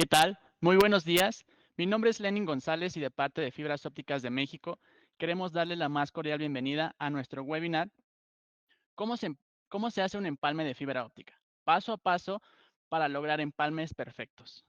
tal? Muy buenos días. Mi nombre es Lenin González y de parte de Fibras Ópticas de México queremos darle la más cordial bienvenida a nuestro webinar ¿Cómo se, cómo se hace un empalme de fibra óptica? Paso a paso para lograr empalmes perfectos.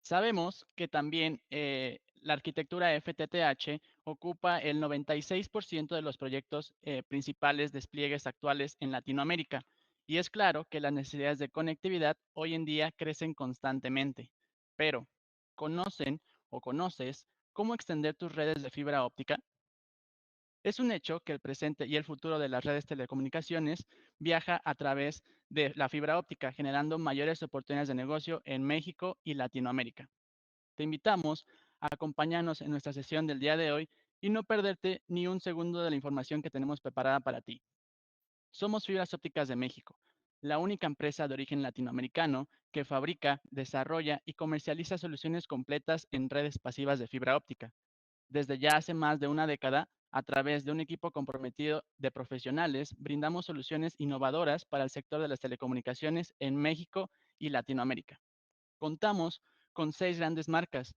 Sabemos que también la arquitectura FTTH ocupa el 96% de los proyectos principales despliegues actuales en Latinoamérica. Y es claro que las necesidades de conectividad hoy en día crecen constantemente. Pero, ¿conocen o conoces cómo extender tus redes de fibra óptica? Es un hecho que el presente y el futuro de las redes de telecomunicaciones viaja a través de la fibra óptica, generando mayores oportunidades de negocio en México y Latinoamérica. Te invitamos a acompañarnos en nuestra sesión del día de hoy y no perderte ni un segundo de la información que tenemos preparada para ti. Somos Fibras Ópticas de México, la única empresa de origen latinoamericano que fabrica, desarrolla y comercializa soluciones completas en redes pasivas de fibra óptica. Desde ya hace más de una década, a través de un equipo comprometido de profesionales, brindamos soluciones innovadoras para el sector de las telecomunicaciones en México y Latinoamérica. Contamos con 6 grandes marcas.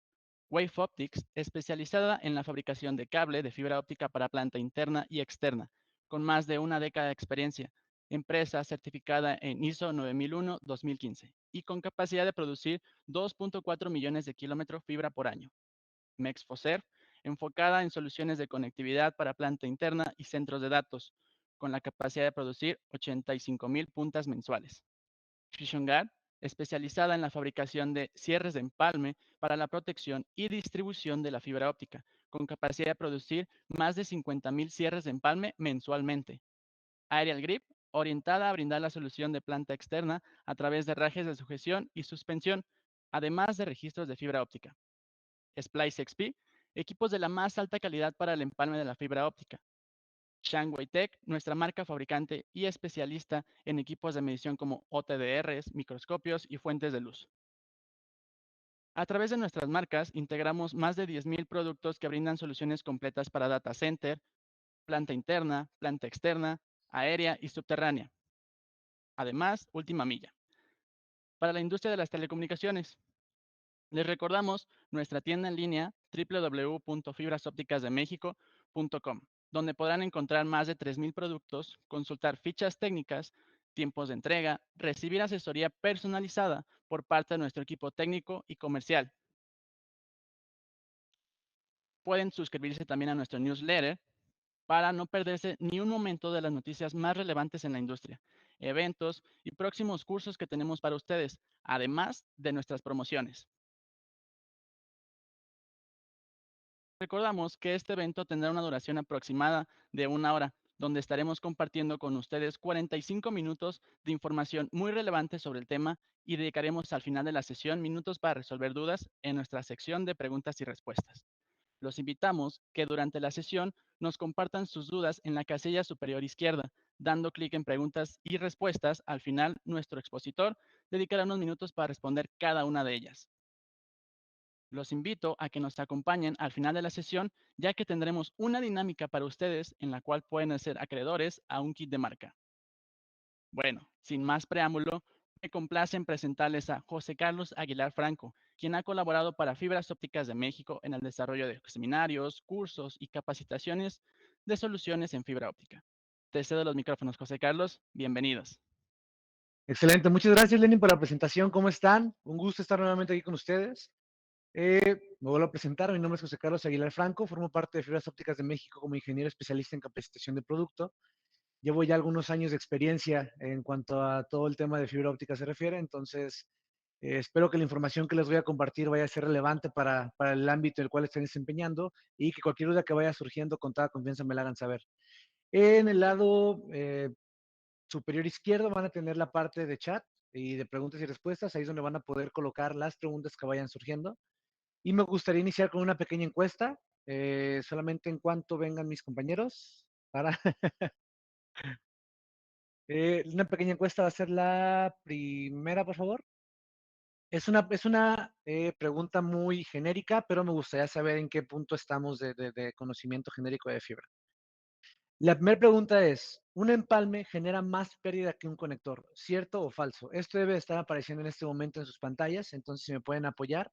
Wave Optics, especializada en la fabricación de cable de fibra óptica para planta interna y externa, con más de una década de experiencia. Empresa certificada en ISO 9001-2015 y con capacidad de producir 2.4 millones de kilómetros fibra por año. Mexfoser, enfocada en soluciones de conectividad para planta interna y centros de datos, con la capacidad de producir 85,000 puntas mensuales. FusionGuard, especializada en la fabricación de cierres de empalme para la protección y distribución de la fibra óptica, con capacidad de producir más de 50,000 cierres de empalme mensualmente. Aerial Grip, orientada a brindar la solución de planta externa a través de rajes de sujeción y suspensión, además de registros de fibra óptica. Splice XP, equipos de la más alta calidad para el empalme de la fibra óptica. Shanghai Tech, nuestra marca fabricante y especialista en equipos de medición como OTDRs, microscopios y fuentes de luz. A través de nuestras marcas, integramos más de 10,000 productos que brindan soluciones completas para data center, planta interna, planta externa, aérea y subterránea. Además, última milla. Para la industria de las telecomunicaciones, les recordamos nuestra tienda en línea www.fibrasopticasdemexico.com, donde podrán encontrar más de 3,000 productos, consultar fichas técnicas, tiempos de entrega, recibir asesoría personalizada por parte de nuestro equipo técnico y comercial. Pueden suscribirse también a nuestro newsletter para no perderse ni un momento de las noticias más relevantes en la industria, eventos y próximos cursos que tenemos para ustedes, además de nuestras promociones. Recordamos que este evento tendrá una duración aproximada de una hora, donde estaremos compartiendo con ustedes 45 minutos de información muy relevante sobre el tema y dedicaremos al final de la sesión minutos para resolver dudas en nuestra sección de preguntas y respuestas. Los invitamos que durante la sesión nos compartan sus dudas en la casilla superior izquierda, dando clic en preguntas y respuestas. Al final, nuestro expositor dedicará unos minutos para responder cada una de ellas. Los invito a que nos acompañen al final de la sesión, ya que tendremos una dinámica para ustedes en la cual pueden ser acreedores a un kit de marca. Bueno, sin más preámbulo, me complace en presentarles a José Carlos Aguilar Franco, quien ha colaborado para Fibras Ópticas de México en el desarrollo de seminarios, cursos y capacitaciones de soluciones en fibra óptica. Te cedo los micrófonos, José Carlos. Bienvenidos. Excelente, muchas gracias Lenin por la presentación. ¿Cómo están? Un gusto estar nuevamente aquí con ustedes. Me vuelvo a presentar, mi nombre es José Carlos Aguilar Franco, formo parte de Fibras Ópticas de México como ingeniero especialista en capacitación de producto. Llevo ya algunos años de experiencia en cuanto a todo el tema de fibra óptica se refiere, entonces espero que la información que les voy a compartir vaya a ser relevante para el ámbito en el cual estén desempeñando y que cualquier duda que vaya surgiendo con toda confianza me la hagan saber. En el lado superior izquierdo van a tener la parte de chat y de preguntas y respuestas. Ahí es donde van a poder colocar las preguntas que vayan surgiendo. Y me gustaría iniciar con una pequeña encuesta, solamente en cuanto vengan mis compañeros. Para una pequeña encuesta va a ser la primera, por favor. Es una pregunta muy genérica, pero me gustaría saber en qué punto estamos de conocimiento genérico de fibra. La primera pregunta es, Un empalme genera más pérdida que un conector, ¿cierto o falso? Esto debe estar apareciendo en este momento en sus pantallas, entonces si me pueden apoyar,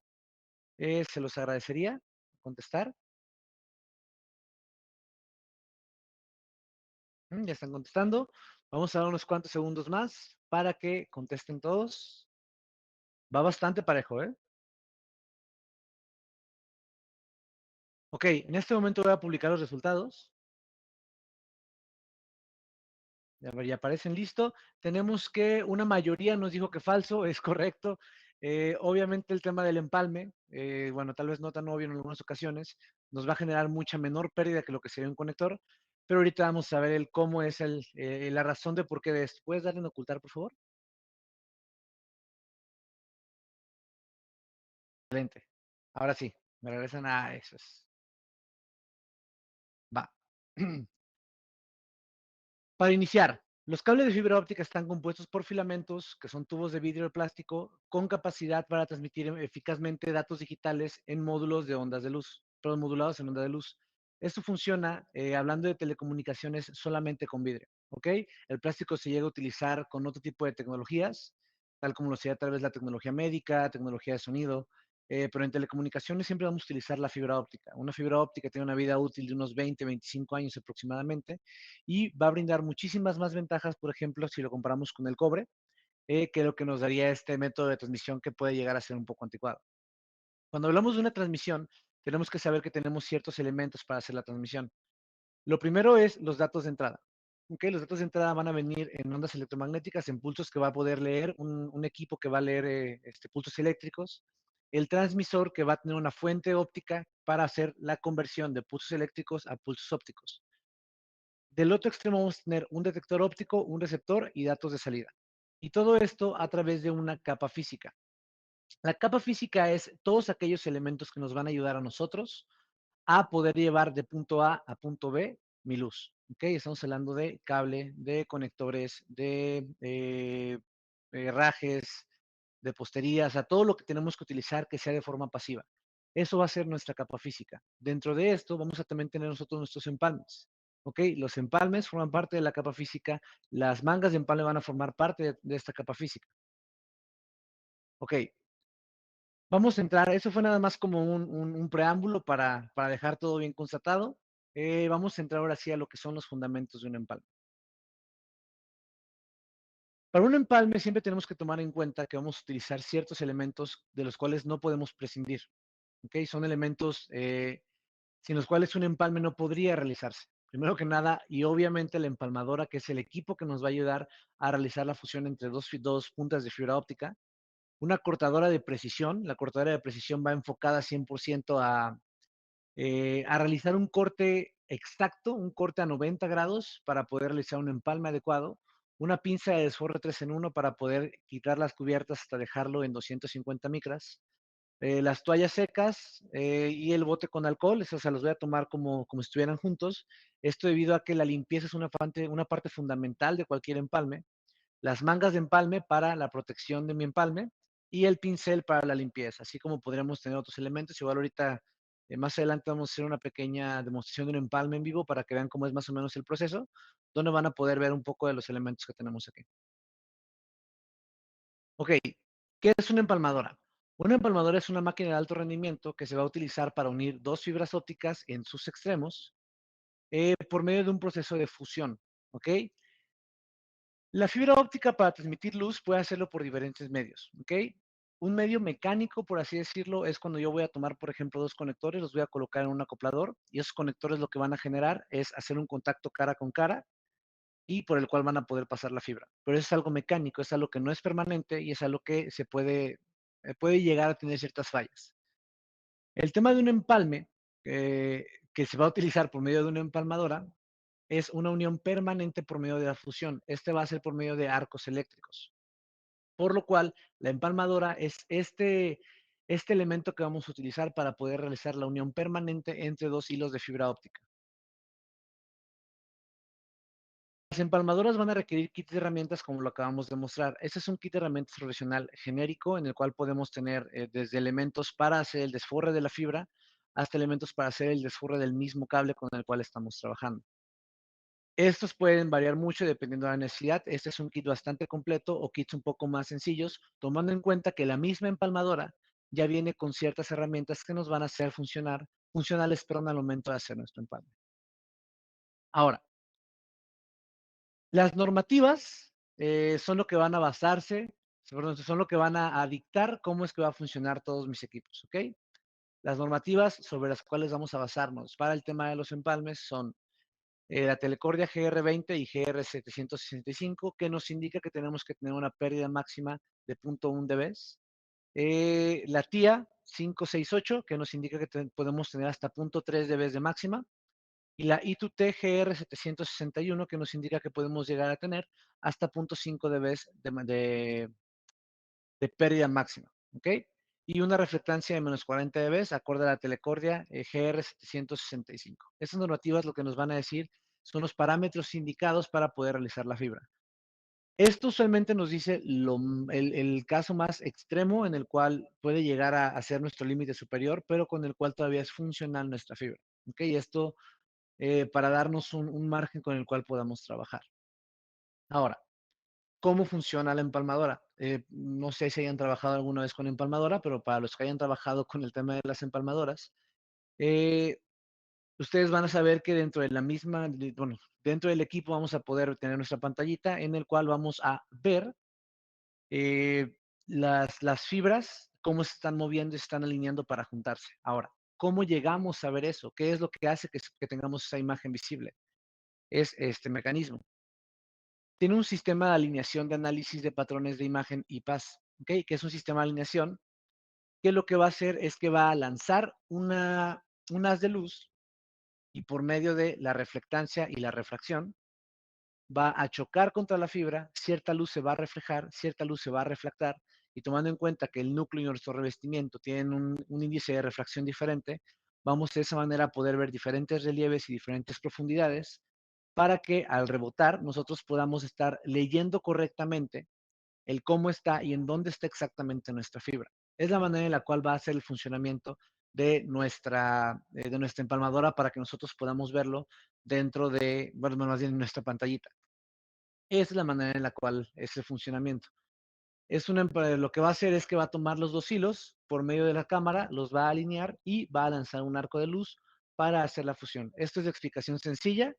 se los agradecería contestar. Ya están contestando. Vamos a dar unos cuantos segundos más para que contesten todos. Va bastante parejo, ¿eh? Ok, en este momento voy a publicar los resultados. A ver, ya aparecen listo. Tenemos que una mayoría nos dijo que falso, es correcto. Obviamente el tema del empalme, bueno, tal vez no tan obvio en algunas ocasiones, nos va a generar mucha menor pérdida que lo que sería un conector, pero ahorita vamos a ver el cómo es la razón de por qué de esto. ¿Puedes darle en ocultar, por favor? Excelente. Ahora sí, me regresan a eso. Va. Para iniciar, los cables de fibra óptica están compuestos por filamentos, que son tubos de vidrio de plástico, con capacidad para transmitir eficazmente datos digitales en módulos de ondas de luz, todos modulados en onda de luz. Esto funciona, hablando de telecomunicaciones, solamente con vidrio, ¿ok? El plástico se llega a utilizar con otro tipo de tecnologías, tal como lo sería tal vez la tecnología médica, tecnología de sonido, pero en telecomunicaciones siempre vamos a utilizar la fibra óptica. Una fibra óptica tiene una vida útil de unos 20, 25 años aproximadamente y va a brindar muchísimas más ventajas, por ejemplo, si lo comparamos con el cobre, que lo que nos daría este método de transmisión que puede llegar a ser un poco anticuado. Cuando hablamos de una transmisión, tenemos que saber que tenemos ciertos elementos para hacer la transmisión. Lo primero es los datos de entrada. Okay, los datos de entrada van a venir en ondas electromagnéticas, en pulsos que va a poder leer un equipo que va a leer pulsos eléctricos. El transmisor que va a tener una fuente óptica para hacer la conversión de pulsos eléctricos a pulsos ópticos. Del otro extremo vamos a tener un detector óptico, un receptor y datos de salida. Y todo esto a través de una capa física. La capa física es todos aquellos elementos que nos van a ayudar a nosotros a poder llevar de punto A punto B mi luz. ¿Okay? Estamos hablando de cable, de conectores, de herrajes, de posterías, a todo lo que tenemos que utilizar que sea de forma pasiva. Eso va a ser nuestra capa física. Dentro de esto vamos a también tener nosotros nuestros empalmes. ¿Ok? Los empalmes forman parte de la capa física, las mangas de empalme van a formar parte de esta capa física. Ok, vamos a entrar, eso fue nada más como un preámbulo para dejar todo bien constatado. Vamos a entrar ahora sí a lo que son los fundamentos de un empalme. Para un empalme siempre tenemos que tomar en cuenta que vamos a utilizar ciertos elementos de los cuales no podemos prescindir. ¿Ok? Son elementos sin los cuales un empalme no podría realizarse. Primero que nada, y obviamente la empalmadora, que es el equipo que nos va a ayudar a realizar la fusión entre dos puntas de fibra óptica. Una cortadora de precisión. La cortadora de precisión va enfocada 100% a realizar un corte exacto, un corte a 90 grados para poder realizar un empalme adecuado. Una pinza de desforre 3 en 1 para poder quitar las cubiertas hasta dejarlo en 250 micras. Las toallas secas y el bote con alcohol, eso se los voy a tomar como si estuvieran juntos. Esto debido a que la limpieza es una parte fundamental de cualquier empalme. Las mangas de empalme para la protección de mi empalme y el pincel para la limpieza, así como podríamos tener otros elementos. Igual ahorita, más adelante vamos a hacer una pequeña demostración de un empalme en vivo para que vean cómo es más o menos el proceso, donde van a poder ver un poco de los elementos que tenemos aquí. Ok, ¿qué es una empalmadora? Una empalmadora es una máquina de alto rendimiento que se va a utilizar para unir dos fibras ópticas en sus extremos por medio de un proceso de fusión. ¿Ok? La fibra óptica para transmitir luz puede hacerlo por diferentes medios. ¿Ok? Un medio mecánico, por así decirlo, es cuando yo voy a tomar, por ejemplo, dos conectores, los voy a colocar en un acoplador y esos conectores lo que van a generar es hacer un contacto cara con cara y por el cual van a poder pasar la fibra. Pero eso es algo mecánico, es algo que no es permanente y es algo que puede llegar a tener ciertas fallas. El tema de un empalme que se va a utilizar por medio de una empalmadora es una unión permanente por medio de la fusión. Este va a ser por medio de arcos eléctricos. Por lo cual, la empalmadora es este elemento que vamos a utilizar para poder realizar la unión permanente entre dos hilos de fibra óptica. Las empalmadoras van a requerir kits de herramientas como lo acabamos de mostrar. Este es un kit de herramientas profesional genérico en el cual podemos tener desde elementos para hacer el desforre de la fibra hasta elementos para hacer el desforre del mismo cable con el cual estamos trabajando. Estos pueden variar mucho dependiendo de la necesidad. Este es un kit bastante completo o kits un poco más sencillos, tomando en cuenta que la misma empalmadora ya viene con ciertas herramientas que nos van a hacer funcionales, perdón, al momento de hacer nuestro empalme. Ahora, las normativas son lo que van a basarse, perdón, son lo que van a dictar cómo es que va a funcionar todos mis equipos, ¿ok? Las normativas sobre las cuales vamos a basarnos para el tema de los empalmes son la Telecordia GR20 y GR765, que nos indica que tenemos que tener una pérdida máxima de 0.1 dB. La TIA 568, que nos indica que podemos tener hasta 0.3 dB de máxima. Y la I2T GR761, que nos indica que podemos llegar a tener hasta 0.5 dB de pérdida máxima. ¿Ok? Y una reflectancia de menos 40 dB, acorde a la Telecordia GR765. Estas normativas lo que nos van a decir son los parámetros indicados para poder realizar la fibra. Esto usualmente nos dice el caso más extremo en el cual puede llegar a ser nuestro límite superior, pero con el cual todavía es funcional nuestra fibra. ¿Ok? Y esto para darnos un margen con el cual podamos trabajar. Ahora, ¿cómo funciona la empalmadora? No sé si hayan trabajado alguna vez con empalmadora, pero para los que hayan trabajado con el tema de las empalmadoras, eh, ustedes van a saber que dentro de la misma, bueno, dentro del equipo vamos a poder tener nuestra pantallita en el cual vamos a ver eh, las fibras, cómo se están moviendo y se están alineando para juntarse. Ahora, ¿cómo llegamos a ver eso? ¿Qué es lo que hace que tengamos esa imagen visible? Es este mecanismo. Tiene un sistema de alineación de análisis de patrones de imagen IPAS, ¿ok? Que es un sistema de alineación que lo que va a hacer es que va a lanzar un haz de luz y por medio de la reflectancia y la refracción va a chocar contra la fibra, cierta luz se va a reflejar, cierta luz se va a reflectar, y tomando en cuenta que el núcleo y nuestro revestimiento tienen un índice de refracción diferente, vamos de esa manera a poder ver diferentes relieves y diferentes profundidades para que al rebotar nosotros podamos estar leyendo correctamente el cómo está y en dónde está exactamente nuestra fibra. Es la manera en la cual va a ser el funcionamiento de nuestra empalmadora para que nosotros podamos verlo dentro de, bueno, más bien en nuestra pantallita. Esa es la manera en la cual es el funcionamiento. Lo que va a hacer es que va a tomar los dos hilos por medio de la cámara, los va a alinear y va a lanzar un arco de luz para hacer la fusión. Esto es de explicación sencilla,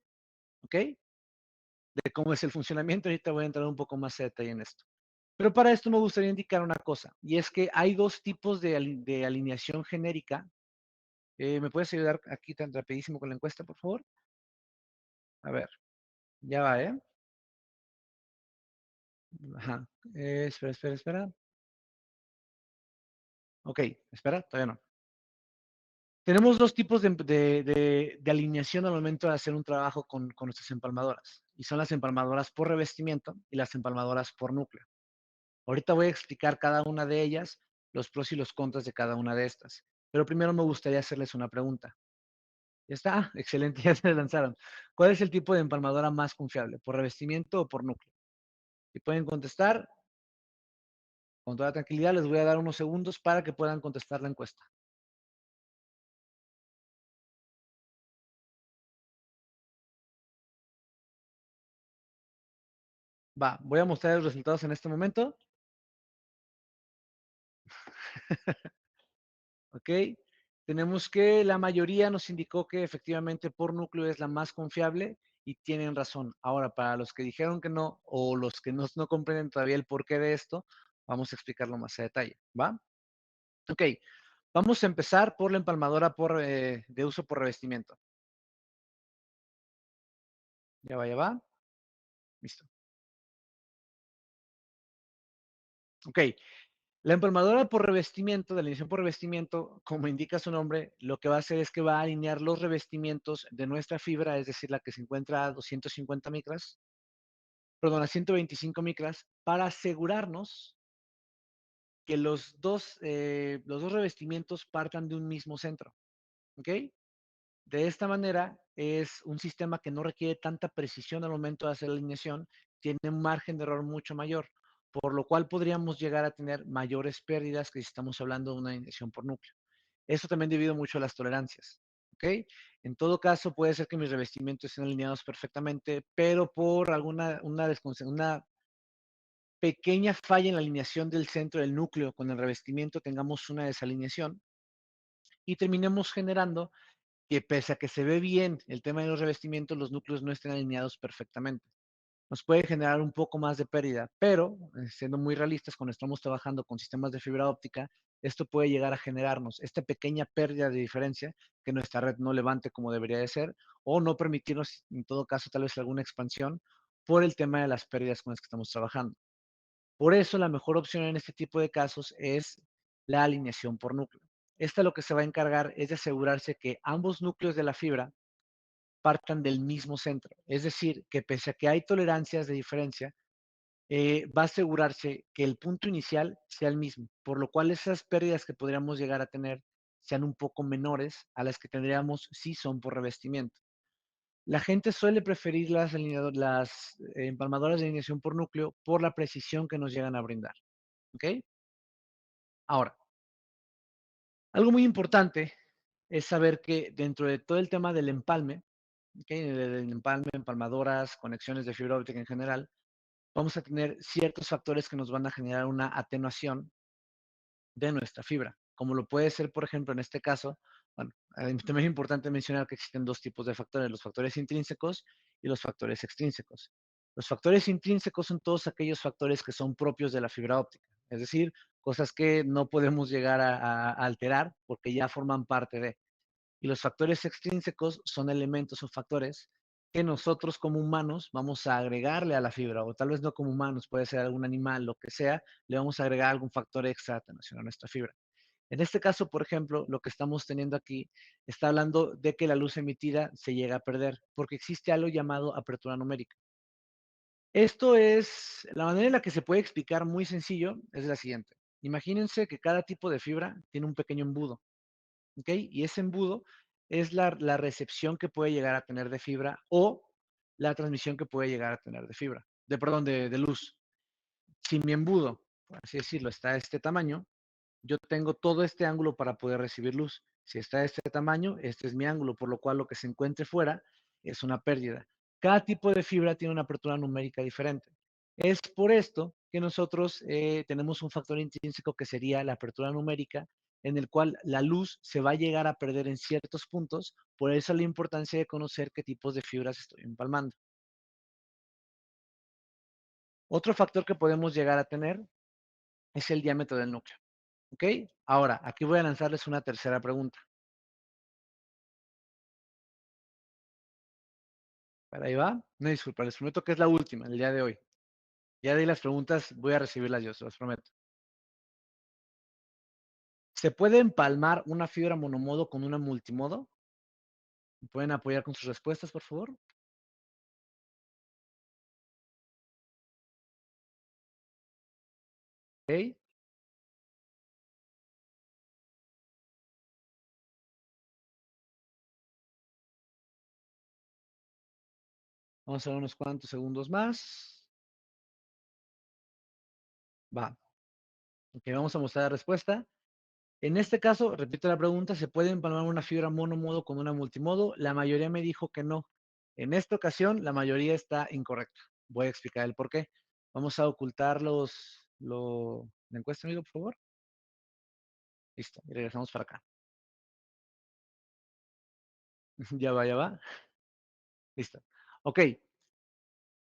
¿ok? De cómo es el funcionamiento. Ahorita voy a entrar un poco más a detalle en esto. Pero para esto me gustaría indicar una cosa, y es que hay dos tipos de alineación genérica. ¿Me puedes ayudar aquí tan rapidísimo con la encuesta, por favor? A ver, ya va, ¿eh? Ajá. Espera. Ok, espera, todavía no. Tenemos dos tipos de alineación al momento de hacer un trabajo con nuestras empalmadoras, y son las empalmadoras por revestimiento y las empalmadoras por núcleo. Ahorita voy a explicar cada una de ellas, los pros y los contras de cada una de estas. Pero primero me gustaría hacerles una pregunta. ¿Ya está? Ah, excelente, ya se lanzaron. ¿Cuál es el tipo de empalmadora más confiable? ¿Por revestimiento o por núcleo? Si pueden contestar, con toda tranquilidad, les voy a dar unos segundos para que puedan contestar la encuesta. Va, voy a mostrar los resultados en este momento. ¿Ok? Tenemos que la mayoría nos indicó que efectivamente por núcleo es la más confiable y tienen razón. Ahora, para los que dijeron que no o los que no comprenden todavía el porqué de esto, vamos a explicarlo más a detalle. ¿Va? Ok, vamos a empezar por la empalmadora de uso por revestimiento. Ya va, ya va. Listo. Ok, la empalmadora por revestimiento, de alineación por revestimiento, como indica su nombre, lo que va a hacer es que va a alinear los revestimientos de nuestra fibra, es decir, la que se encuentra a 250 micras, perdón, a 125 micras, para asegurarnos que los dos revestimientos partan de un mismo centro. ¿Ok? De esta manera es un sistema que no requiere tanta precisión al momento de hacer la alineación, tiene un margen de error mucho mayor, por lo cual podríamos llegar a tener mayores pérdidas que si estamos hablando de una alineación por núcleo. Eso también debido mucho a las tolerancias. ¿ok? En todo caso, puede ser que mis revestimientos estén alineados perfectamente, pero por una pequeña falla en la alineación del centro del núcleo con el revestimiento tengamos una desalineación y terminemos generando que pese a que se ve bien el tema de los revestimientos, los núcleos no estén alineados perfectamente. Nos puede generar un poco más de pérdida, pero siendo muy realistas, cuando estamos trabajando con sistemas de fibra óptica, esto puede llegar a generarnos esta pequeña pérdida de diferencia que nuestra red no levante como debería de ser o no permitirnos, en todo caso, tal vez alguna expansión por el tema de las pérdidas con las que estamos trabajando. Por eso, la mejor opción en este tipo de casos es la alineación por núcleo. Esta lo que se va a encargar es de asegurarse que ambos núcleos de la fibra partan del mismo centro. Es decir, que pese a que hay tolerancias de diferencia, va a asegurarse que el punto inicial sea el mismo, por lo cual esas pérdidas que podríamos llegar a tener sean un poco menores a las que tendríamos si son por revestimiento. La gente suele preferir las empalmadoras de alineación por núcleo por la precisión que nos llegan a brindar. ¿Ok? Ahora, algo muy importante es saber que dentro de todo el tema del empalme, ¿okay? Del empalme, empalmadoras, conexiones de fibra óptica en general, vamos a tener ciertos factores que nos van a generar una atenuación de nuestra fibra, como lo puede ser, por ejemplo, en este caso, bueno, también es importante mencionar que existen dos tipos de factores, los factores intrínsecos y los factores extrínsecos. Los factores intrínsecos son todos aquellos factores que son propios de la fibra óptica, es decir, cosas que no podemos llegar a alterar porque ya forman parte de. Y los factores extrínsecos son elementos o factores que nosotros como humanos vamos a agregarle a la fibra, o tal vez no como humanos, puede ser algún animal, lo que sea, le vamos a agregar algún factor extra de atenuación a nuestra fibra. En este caso, por ejemplo, lo que estamos teniendo aquí está hablando de que la luz emitida se llega a perder, porque existe algo llamado apertura numérica. Esto es, la manera en la que se puede explicar muy sencillo es la siguiente. Imagínense que cada tipo de fibra tiene un pequeño embudo. ¿Ok? Y ese embudo es la recepción que puede llegar a tener de fibra o la transmisión que puede llegar a tener de fibra, perdón, de luz. Si mi embudo, por así decirlo, está de este tamaño, yo tengo todo este ángulo para poder recibir luz. Si está de este tamaño, este es mi ángulo, por lo cual lo que se encuentre fuera es una pérdida. Cada tipo de fibra tiene una apertura numérica diferente. Es por esto que nosotros tenemos un factor intrínseco que sería la apertura numérica, en el cual la luz se va a llegar a perder en ciertos puntos, por eso la importancia de conocer qué tipos de fibras estoy empalmando. Otro factor que podemos llegar a tener es el diámetro del núcleo. ¿Ok? Ahora, aquí voy a lanzarles una tercera pregunta. Para ahí va. Una disculpa, les prometo que es la última, el día de hoy. Ya de ahí las preguntas voy a recibirlas yo, se los prometo. ¿Se puede empalmar una fibra monomodo con una multimodo? ¿Me pueden apoyar con sus respuestas, por favor? Ok. Vamos a ver unos cuantos segundos más. Va. Ok, vamos a mostrar la respuesta. En este caso, repito la pregunta, ¿se puede empalmar una fibra monomodo con una multimodo? La mayoría me dijo que no. En esta ocasión, la mayoría está incorrecta. Voy a explicar el por qué. Vamos a ocultar la encuesta, amigo, por favor. Listo, y regresamos para acá. Ya va, ya va. Listo. Ok.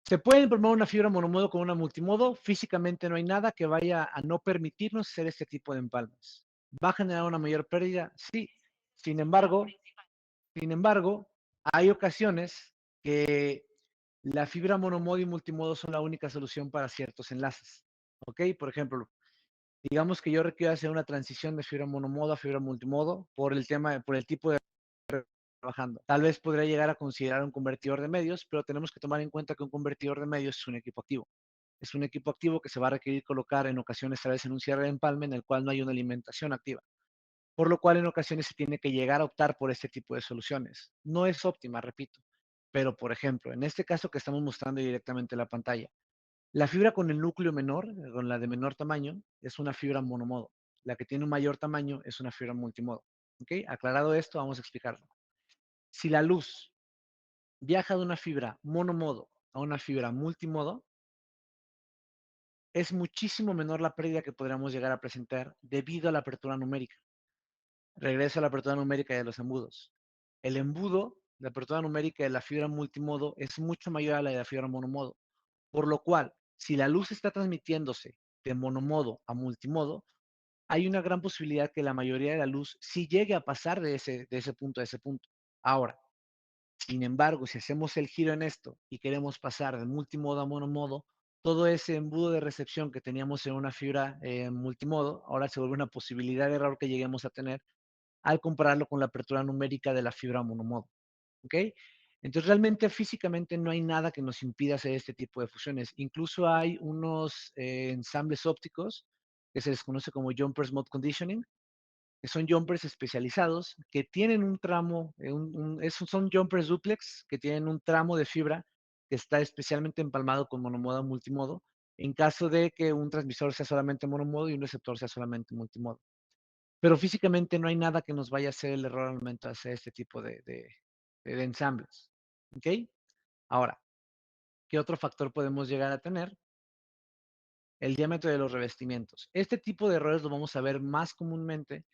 ¿Se puede empalmar una fibra monomodo con una multimodo? Físicamente no hay nada que vaya a no permitirnos hacer este tipo de empalmes. ¿Va a generar una mayor pérdida? Sí. Sin embargo, Sin embargo, hay ocasiones que la fibra monomodo y multimodo son la única solución para ciertos enlaces. ¿Ok? Por ejemplo, digamos que yo requiero hacer una transición de fibra monomodo a fibra multimodo por el tipo de trabajando. Tal vez podría llegar a considerar un convertidor de medios, pero tenemos que tomar en cuenta que un convertidor de medios es un equipo activo. Es un equipo activo que se va a requerir colocar en ocasiones tal vez en un cierre de empalme en el cual no hay una alimentación activa, por lo cual en ocasiones se tiene que llegar a optar por este tipo de soluciones. No es óptima, repito, pero por ejemplo, en este caso que estamos mostrando directamente en la pantalla, la fibra con el núcleo menor, con la de menor tamaño, es una fibra monomodo. La que tiene un mayor tamaño es una fibra multimodo. ¿Ok? Aclarado esto, vamos a explicarlo. Si la luz viaja de una fibra monomodo a una fibra multimodo, es muchísimo menor la pérdida que podríamos llegar a presentar debido a la apertura numérica. Regreso a la apertura numérica de los embudos. El embudo, la apertura numérica de la fibra multimodo es mucho mayor a la de la fibra monomodo, por lo cual, si la luz está transmitiéndose de monomodo a multimodo, hay una gran posibilidad que la mayoría de la luz sí llegue a pasar de ese punto a ese punto. Ahora, sin embargo, si hacemos el giro en esto y queremos pasar de multimodo a monomodo, todo ese embudo de recepción que teníamos en una fibra multimodo, ahora se vuelve una posibilidad de error que lleguemos a tener al compararlo con la apertura numérica de la fibra monomodo. ¿Ok? Entonces, realmente físicamente no hay nada que nos impida hacer este tipo de fusiones. Incluso hay unos ensambles ópticos que se les conoce como Jumpers Mode Conditioning, que son jumpers especializados que tienen un tramo, son jumpers duplex que tienen un tramo de fibra que está especialmente empalmado con monomodo a multimodo, en caso de que un transmisor sea solamente monomodo y un receptor sea solamente multimodo. Pero físicamente no hay nada que nos vaya a hacer el error al momento de hacer este tipo de ensambles. ¿Ok? Ahora, ¿qué otro factor podemos llegar a tener? El diámetro de los revestimientos. Este tipo de errores lo vamos a ver más comúnmente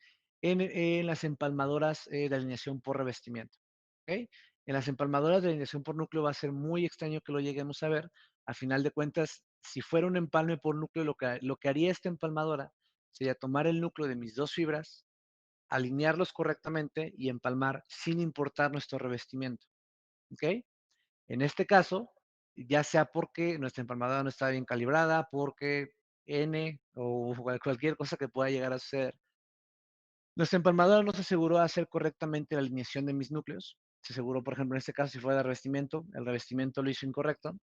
en las empalmadoras de alineación por revestimiento. ¿Ok? En las empalmadoras de alineación por núcleo va a ser muy extraño que lo lleguemos a ver. A final de cuentas, si fuera un empalme por núcleo, lo que haría esta empalmadora sería tomar el núcleo de mis dos fibras, alinearlos correctamente y empalmar sin importar nuestro revestimiento. ¿Ok? En este caso, ya sea porque nuestra empalmadora no está bien calibrada, porque N o cualquier cosa que pueda llegar a suceder. Nuestra empalmadora no se aseguró de hacer correctamente la alineación de mis núcleos. Se aseguró, por ejemplo, en este caso, si fuera de revestimiento, el revestimiento lo hizo incorrecto.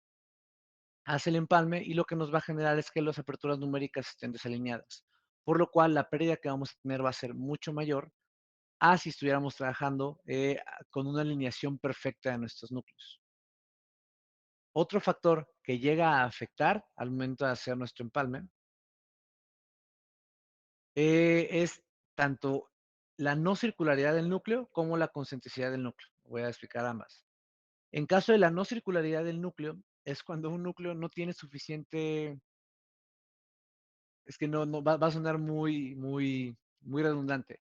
Hace el empalme y lo que nos va a generar es que las aperturas numéricas estén desalineadas. Por lo cual, la pérdida que vamos a tener va a ser mucho mayor a si estuviéramos trabajando con una alineación perfecta de nuestros núcleos. Otro factor que llega a afectar al momento de hacer nuestro empalme es tanto la no circularidad del núcleo como la concentricidad del núcleo. Voy a explicar ambas. En caso de la no circularidad del núcleo, es cuando un núcleo no tiene suficiente, es que no va a sonar muy redundante.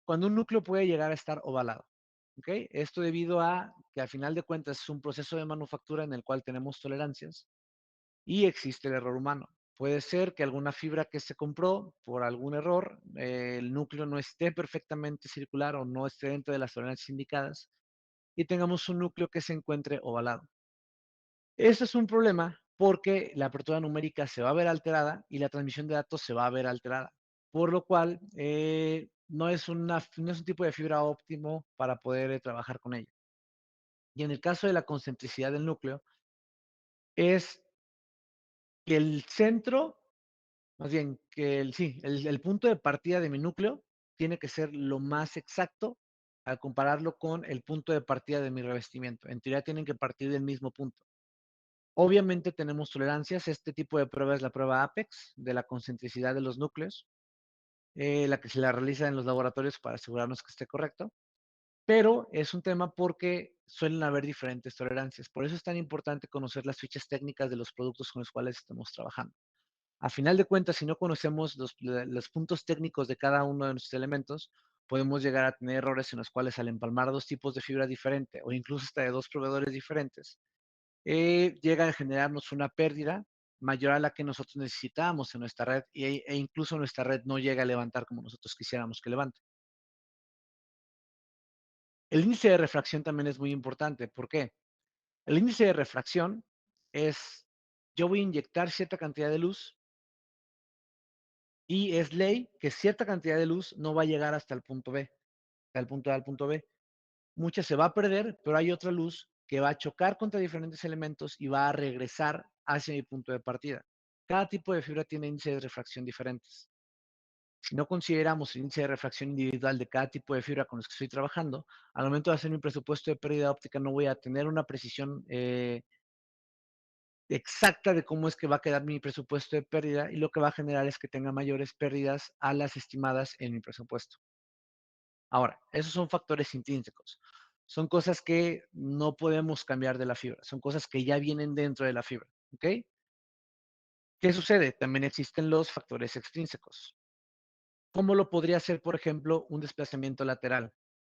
Cuando un núcleo puede llegar a estar ovalado. ¿Ok? Esto debido a que al final de cuentas es un proceso de manufactura en el cual tenemos tolerancias y existe el error humano. Puede ser que alguna fibra que se compró por algún error, el núcleo no esté perfectamente circular o no esté dentro de las tolerancias indicadas y tengamos un núcleo que se encuentre ovalado. Eso es un problema porque la apertura numérica se va a ver alterada y la transmisión de datos se va a ver alterada, por lo cual no es un tipo de fibra óptimo para poder trabajar con ella. Y en el caso de la concentricidad del núcleo, es que el centro, más bien que sí, el punto de partida de mi núcleo tiene que ser lo más exacto al compararlo con el punto de partida de mi revestimiento. En teoría tienen que partir del mismo punto. Obviamente tenemos tolerancias. Este tipo de prueba es la prueba APEX de la concentricidad de los núcleos, la que se la realiza en los laboratorios para asegurarnos que esté correcto. Pero es un tema porque suelen haber diferentes tolerancias. Por eso es tan importante conocer las fichas técnicas de los productos con los cuales estamos trabajando. A final de cuentas, si no conocemos los puntos técnicos de cada uno de nuestros elementos, podemos llegar a tener errores en los cuales al empalmar dos tipos de fibra diferente o incluso hasta de dos proveedores diferentes, llega a generarnos una pérdida mayor a la que nosotros necesitábamos en nuestra red e incluso nuestra red no llega a levantar como nosotros quisiéramos que levante. El índice de refracción también es muy importante. ¿Por qué? El índice de refracción es, yo voy a inyectar cierta cantidad de luz y es ley que cierta cantidad de luz no va a llegar hasta el punto B, del punto A al punto B. Mucha se va a perder, pero hay otra luz que va a chocar contra diferentes elementos y va a regresar hacia mi punto de partida. Cada tipo de fibra tiene índices de refracción diferentes. Si no consideramos el índice de refracción individual de cada tipo de fibra con los que estoy trabajando, al momento de hacer mi presupuesto de pérdida óptica no voy a tener una precisión exacta de cómo es que va a quedar mi presupuesto de pérdida y lo que va a generar es que tenga mayores pérdidas a las estimadas en mi presupuesto. Ahora, esos son factores intrínsecos. Son cosas que no podemos cambiar de la fibra, son cosas que ya vienen dentro de la fibra, ¿ok? ¿Qué sucede? También existen los factores extrínsecos. ¿Cómo lo podría ser, por ejemplo, un desplazamiento lateral?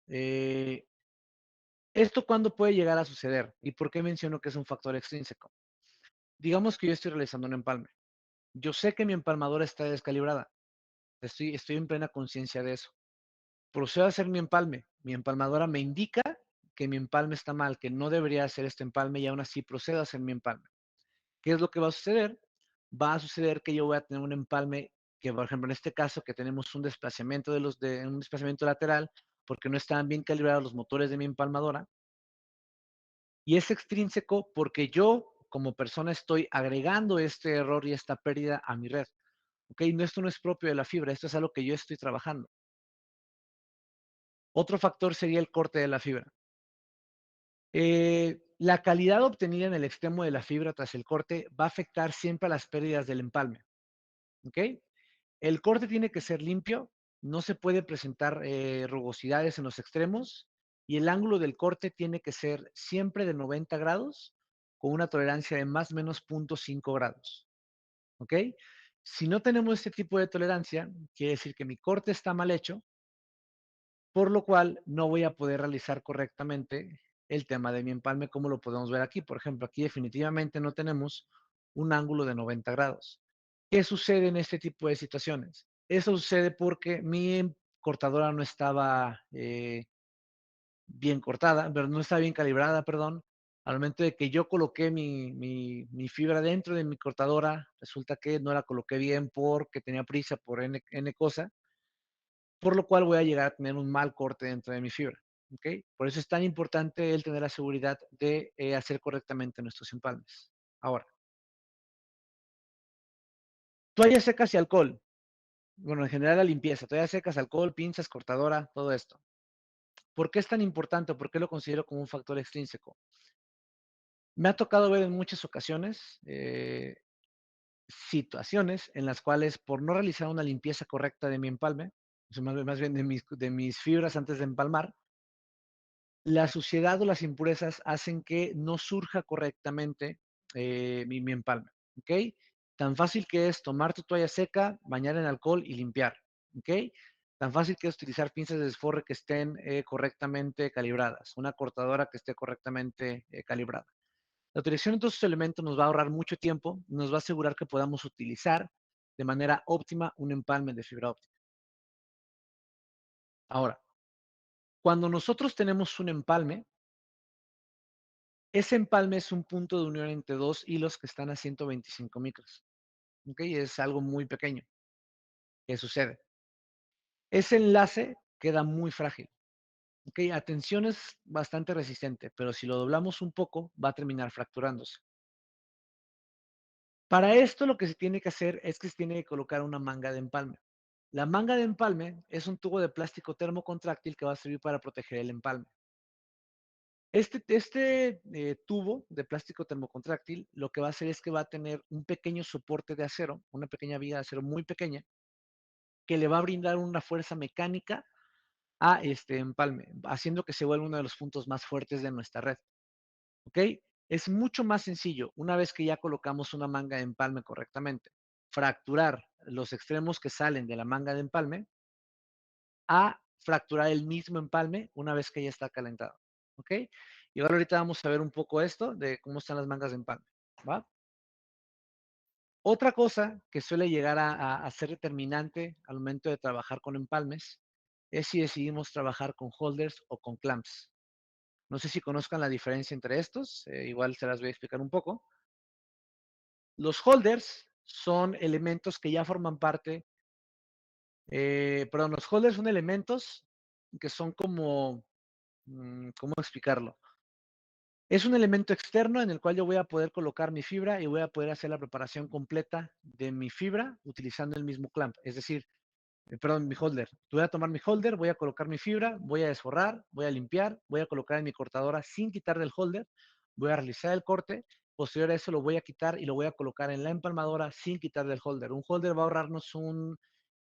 Eh, ¿Esto cuándo puede llegar a suceder? ¿Y por qué menciono que es un factor extrínseco? Digamos que yo estoy realizando un empalme. Yo sé que mi empalmadora está descalibrada. Estoy en plena conciencia de eso. Procedo a hacer mi empalme. Mi empalmadora me indica que mi empalme está mal, que no debería hacer este empalme y aún así procedo a hacer mi empalme. ¿Qué es lo que va a suceder? Va a suceder que yo voy a tener un empalme que, por ejemplo, en este caso, que tenemos un desplazamiento un desplazamiento lateral, porque no estaban bien calibrados los motores de mi empalmadora, y es extrínseco porque yo, como persona, estoy agregando este error y esta pérdida a mi red. ¿Ok? No, esto no es propio de la fibra, esto es algo que yo estoy trabajando. Otro factor sería el corte de la fibra. La calidad obtenida en el extremo de la fibra tras el corte va a afectar siempre a las pérdidas del empalme. ¿Ok? El corte tiene que ser limpio, no se puede presentar rugosidades en los extremos y el ángulo del corte tiene que ser siempre de 90 grados con una tolerancia de más o menos 0.5 grados. ¿Ok? Si no tenemos este tipo de tolerancia, quiere decir que mi corte está mal hecho, por lo cual no voy a poder realizar correctamente el tema de mi empalme como lo podemos ver aquí. Por ejemplo, aquí definitivamente no tenemos un ángulo de 90 grados. ¿Qué sucede en este tipo de situaciones? Eso sucede porque mi cortadora no estaba bien cortada, pero no estaba bien calibrada, perdón. Al momento de que yo coloqué mi fibra dentro de mi cortadora, resulta que no la coloqué bien porque tenía prisa por N cosa, por lo cual voy a llegar a tener un mal corte dentro de mi fibra. ¿Ok? Por eso es tan importante el tener la seguridad de hacer correctamente nuestros empalmes. Ahora, toallas secas y alcohol. Bueno, en general la limpieza, toallas secas, alcohol, pinzas, cortadora, todo esto. ¿Por qué es tan importante? ¿Por qué lo considero como un factor extrínseco? Me ha tocado ver en muchas ocasiones situaciones en las cuales por no realizar una limpieza correcta de mi empalme, o sea, más bien de mis fibras antes de empalmar, la suciedad o las impurezas hacen que no surja correctamente mi empalme, ¿ok? Tan fácil que es tomar tu toalla seca, bañar en alcohol y limpiar, ¿ok? Tan fácil que es utilizar pinzas de desforre que estén correctamente calibradas, una cortadora que esté correctamente calibrada. La utilización de todos estos elementos nos va a ahorrar mucho tiempo, nos va a asegurar que podamos utilizar de manera óptima un empalme de fibra óptica. Ahora, cuando nosotros tenemos un empalme, ese empalme es un punto de unión entre dos hilos que están a 125 micras. ¿Ok? Es algo muy pequeño. ¿Qué sucede? Ese enlace queda muy frágil. ¿Ok? A tensión es bastante resistente, pero si lo doblamos un poco, va a terminar fracturándose. Para esto lo que se tiene que hacer es que se tiene que colocar una manga de empalme. La manga de empalme es un tubo de plástico termocontráctil que va a servir para proteger el empalme. Este tubo de plástico termocontráctil lo que va a hacer es que va a tener un pequeño soporte de acero, una pequeña viga de acero muy pequeña, que le va a brindar una fuerza mecánica a este empalme, haciendo que se vuelva uno de los puntos más fuertes de nuestra red. ¿Ok? Es mucho más sencillo, una vez que ya colocamos una manga de empalme correctamente, fracturar los extremos que salen de la manga de empalme a fracturar el mismo empalme una vez que ya está calentado. ¿Ok? Y ahora ahorita vamos a ver un poco esto de cómo están las mangas de empalme. ¿Va? Otra cosa que suele llegar a ser determinante al momento de trabajar con empalmes es si decidimos trabajar con holders o con clamps. No sé si conozcan la diferencia entre estos, igual se las voy a explicar un poco. Los holders son elementos que ya forman parte, perdón, los holders son elementos que son como, ¿cómo explicarlo? Es un elemento externo en el cual yo voy a poder colocar mi fibra y voy a poder hacer la preparación completa de mi fibra utilizando el mismo clamp. Es decir, perdón, mi holder. Voy a tomar mi holder, voy a colocar mi fibra, voy a desforrar, voy a limpiar, voy a colocar en mi cortadora sin quitar del holder, voy a realizar el corte, posterior a eso lo voy a quitar y lo voy a colocar en la empalmadora sin quitar del holder. Un holder va a ahorrarnos un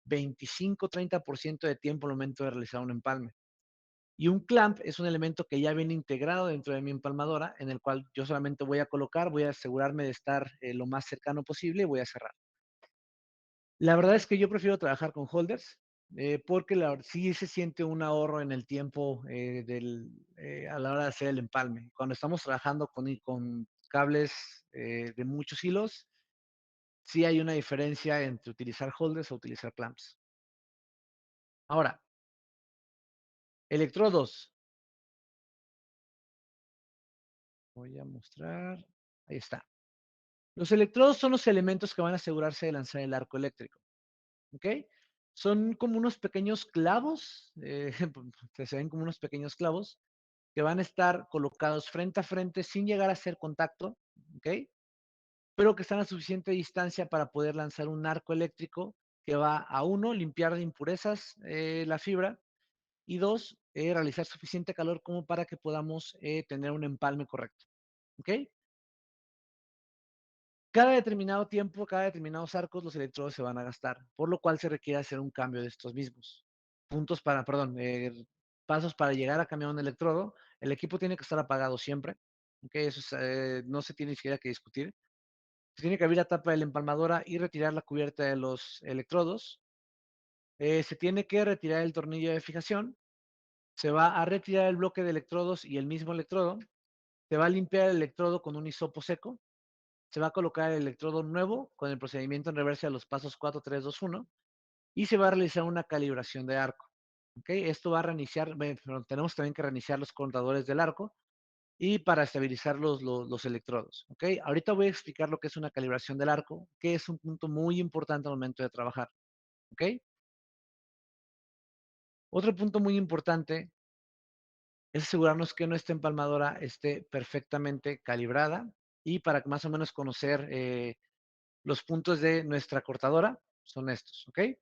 25-30% de tiempo al momento de realizar un empalme. Y un clamp es un elemento que ya viene integrado dentro de mi empalmadora, en el cual yo solamente voy a colocar, voy a asegurarme de estar lo más cercano posible y voy a cerrar. La verdad es que yo prefiero trabajar con holders, porque sí se siente un ahorro en el tiempo a la hora de hacer el empalme. Cuando estamos trabajando con cables de muchos hilos, sí hay una diferencia entre utilizar holders o utilizar clamps. Ahora, electrodos. Voy a mostrar. Ahí está. Los electrodos son los elementos que van a asegurarse de lanzar el arco eléctrico. ¿Ok? Son como unos pequeños clavos, se ven como unos pequeños clavos que van a estar colocados frente a frente sin llegar a hacer contacto, ¿ok? Pero que están a suficiente distancia para poder lanzar un arco eléctrico que va a uno, limpiar de impurezas la fibra y dos, realizar suficiente calor como para que podamos tener un empalme correcto, ¿ok? Cada determinado tiempo, cada determinados arcos, los electrodos se van a gastar, por lo cual se requiere hacer un cambio de estos mismos. Pasos para llegar a cambiar un electrodo. El equipo tiene que estar apagado siempre, ¿ok? No se tiene ni siquiera que discutir. Se tiene que abrir la tapa de la empalmadora y retirar la cubierta de los electrodos. Se tiene que retirar el tornillo de fijación. Se va a retirar el bloque de electrodos y el mismo electrodo. Se va a limpiar el electrodo con un hisopo seco. Se va a colocar el electrodo nuevo con el procedimiento en reversa de los pasos 4, 3, 2, 1 y se va a realizar una calibración de arco. ¿Okay? Esto va a reiniciar, pero tenemos también que reiniciar los contadores del arco y para estabilizar los electrodos. ¿Okay? Ahorita voy a explicar lo que es una calibración del arco, que es un punto muy importante al momento de trabajar. ¿Okay? Otro punto muy importante es asegurarnos que nuestra empalmadora esté perfectamente calibrada y para más o menos conocer los puntos de nuestra cortadora son estos, ¿ok?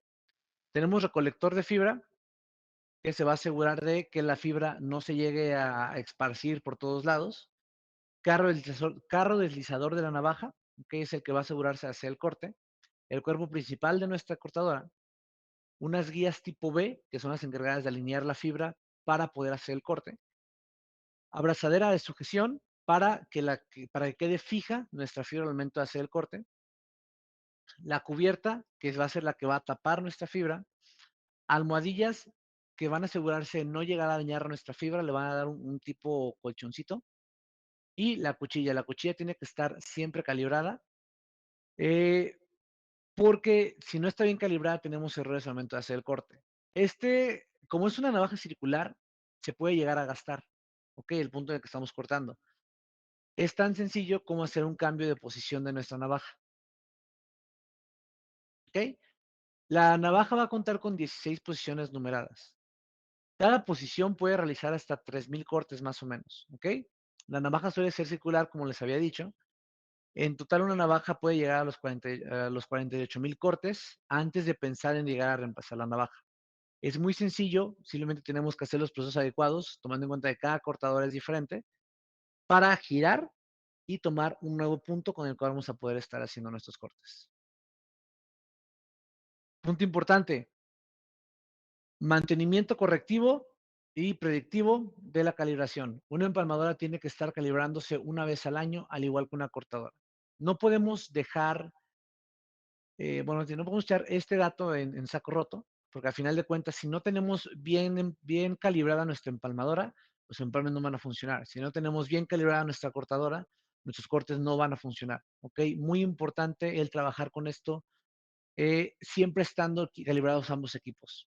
Tenemos recolector de fibra que se va a asegurar de que la fibra no se llegue a esparcir por todos lados. Carro deslizador de la navaja, que es el que va a asegurarse de hacer el corte. El cuerpo principal de nuestra cortadora. Unas guías tipo B, que son las encargadas de alinear la fibra para poder hacer el corte. Abrazadera de sujeción para que quede fija nuestra fibra al momento de hacer el corte. La cubierta, que va a ser la que va a tapar nuestra fibra. Almohadillas que van a asegurarse de no llegar a dañar nuestra fibra, le van a dar un tipo colchoncito. Y la cuchilla tiene que estar siempre calibrada, eh, porque si no está bien calibrada tenemos errores al momento de hacer el corte. Como es una navaja circular, se puede llegar a gastar, ¿ok? El punto en el que estamos cortando. Es tan sencillo como hacer un cambio de posición de nuestra navaja, ¿ok? La navaja va a contar con 16 posiciones numeradas. Cada posición puede realizar hasta 3000 cortes más o menos, ¿ok? La navaja suele ser circular, como les había dicho. En total, una navaja puede llegar a los 48,000 cortes antes de pensar en llegar a reemplazar la navaja. Es muy sencillo, simplemente tenemos que hacer los procesos adecuados, tomando en cuenta que cada cortador es diferente, para girar y tomar un nuevo punto con el cual vamos a poder estar haciendo nuestros cortes. Punto importante, mantenimiento correctivo y predictivo de la calibración. Una empalmadora tiene que estar calibrándose una vez al año, al igual que una cortadora. No podemos dejar, no podemos echar este dato en saco roto, porque al final de cuentas, si no tenemos bien calibrada nuestra empalmadora, los empalmes no van a funcionar. Si no tenemos bien calibrada nuestra cortadora, nuestros cortes no van a funcionar. ¿Ok? Muy importante el trabajar con esto, siempre estando calibrados ambos equipos.